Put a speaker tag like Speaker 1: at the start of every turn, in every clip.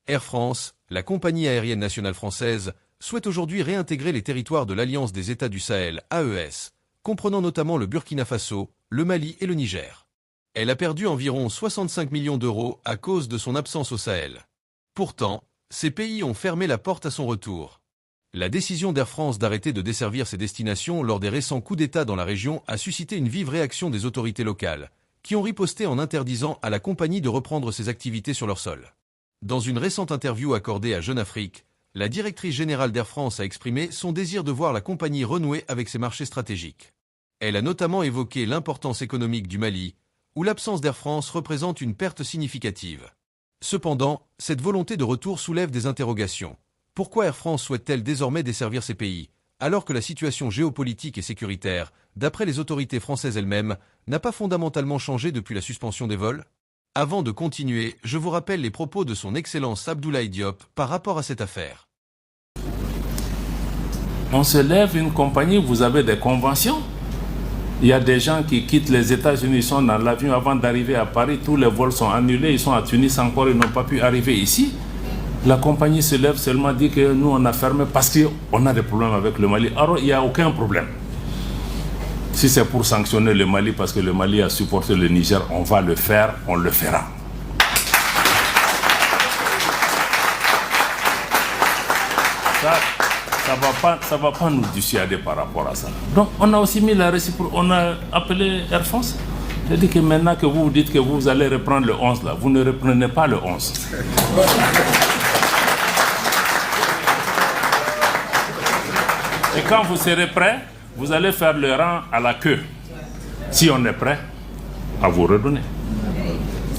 Speaker 1: Air France, la compagnie aérienne nationale française, souhaite aujourd'hui réintégrer les territoires de l'Alliance des États du Sahel, AES, comprenant notamment le Burkina Faso, le Mali et le Niger. Elle a perdu environ 65 millions d'euros à cause de son absence au Sahel. Pourtant, ces pays ont fermé la porte à son retour. La décision d'Air France d'arrêter de desservir ces destinations lors des récents coups d'État dans la région a suscité une vive réaction des autorités locales, qui ont riposté en interdisant à la compagnie de reprendre ses activités sur leur sol. Dans une récente interview accordée à Jeune Afrique, la directrice générale d'Air France a exprimé son désir de voir la compagnie renouer avec ses marchés stratégiques. Elle a notamment évoqué l'importance économique du Mali, où l'absence d'Air France représente une perte significative. Cependant, cette volonté de retour soulève des interrogations. Pourquoi Air France souhaite-t-elle désormais desservir ces pays, alors que la situation géopolitique et sécuritaire, d'après les autorités françaises elles-mêmes, n'a pas fondamentalement changé depuis la suspension des vols? Avant de continuer, je vous rappelle les propos de son Excellence Abdoulaye Diop par rapport à cette affaire.
Speaker 2: On se lève une compagnie, vous avez des conventions. Il y a des gens qui quittent les États-Unis, ils sont dans l'avion avant d'arriver à Paris, tous les vols sont annulés, ils sont à Tunis encore, ils n'ont pas pu arriver ici. La compagnie se lève seulement, dit que nous on a fermé parce qu'on a des problèmes avec le Mali. Alors il n'y a aucun problème. Si c'est pour sanctionner le Mali parce que le Mali a supporté le Niger, on va le faire, on le fera. Ça va pas nous dissuader par rapport à ça. Donc on a aussi mis la réciproque, on a appelé Air France. J'ai dit que maintenant que vous dites que vous allez reprendre le 11 là, vous ne reprenez pas le 11. Et quand vous serez prêt, vous allez faire le rang à la queue. Si on est prêt, à vous redonner.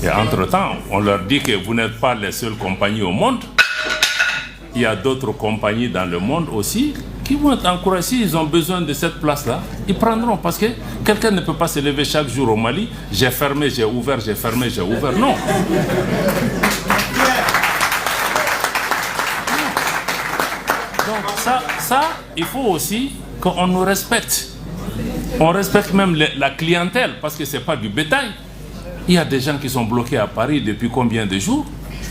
Speaker 2: Et entre-temps, on leur dit que vous n'êtes pas les seules compagnies au monde. Il y a d'autres compagnies dans le monde aussi qui vont être encouragées. S'ils ont besoin de cette place-là, ils prendront. Parce que quelqu'un ne peut pas se lever chaque jour au Mali. J'ai fermé, j'ai ouvert, j'ai fermé, j'ai ouvert. Non. Donc ça, il faut aussi qu'on nous respecte. On respecte même la clientèle parce que ce n'est pas du bétail. Il y a des gens qui sont bloqués à Paris depuis combien de jours?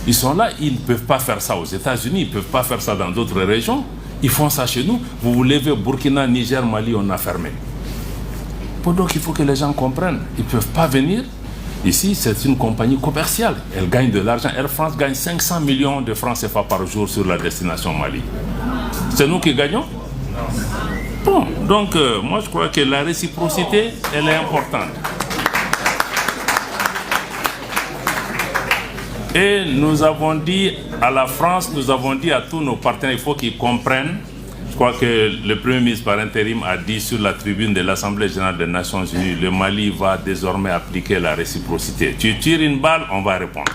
Speaker 2: Ils sont là, ils ne peuvent pas faire ça aux États-Unis, ils ne peuvent pas faire ça dans d'autres régions. Ils font ça chez nous. Vous vous levez, Burkina, Niger, Mali, on a fermé. Donc il faut que les gens comprennent. Ils ne peuvent pas venir. Ici, c'est une compagnie commerciale. Elle gagne de l'argent. Air France gagne 500 millions de francs CFA par jour sur la destination Mali. C'est nous qui gagnons? Bon, donc moi je crois que la réciprocité, elle est importante. Et nous avons dit à la France, nous avons dit à tous nos partenaires, il faut qu'ils comprennent. Je crois que le Premier ministre par intérim a dit sur la tribune de l'Assemblée générale des Nations Unies, le Mali va désormais appliquer la réciprocité. Tu tires une balle, on va répondre.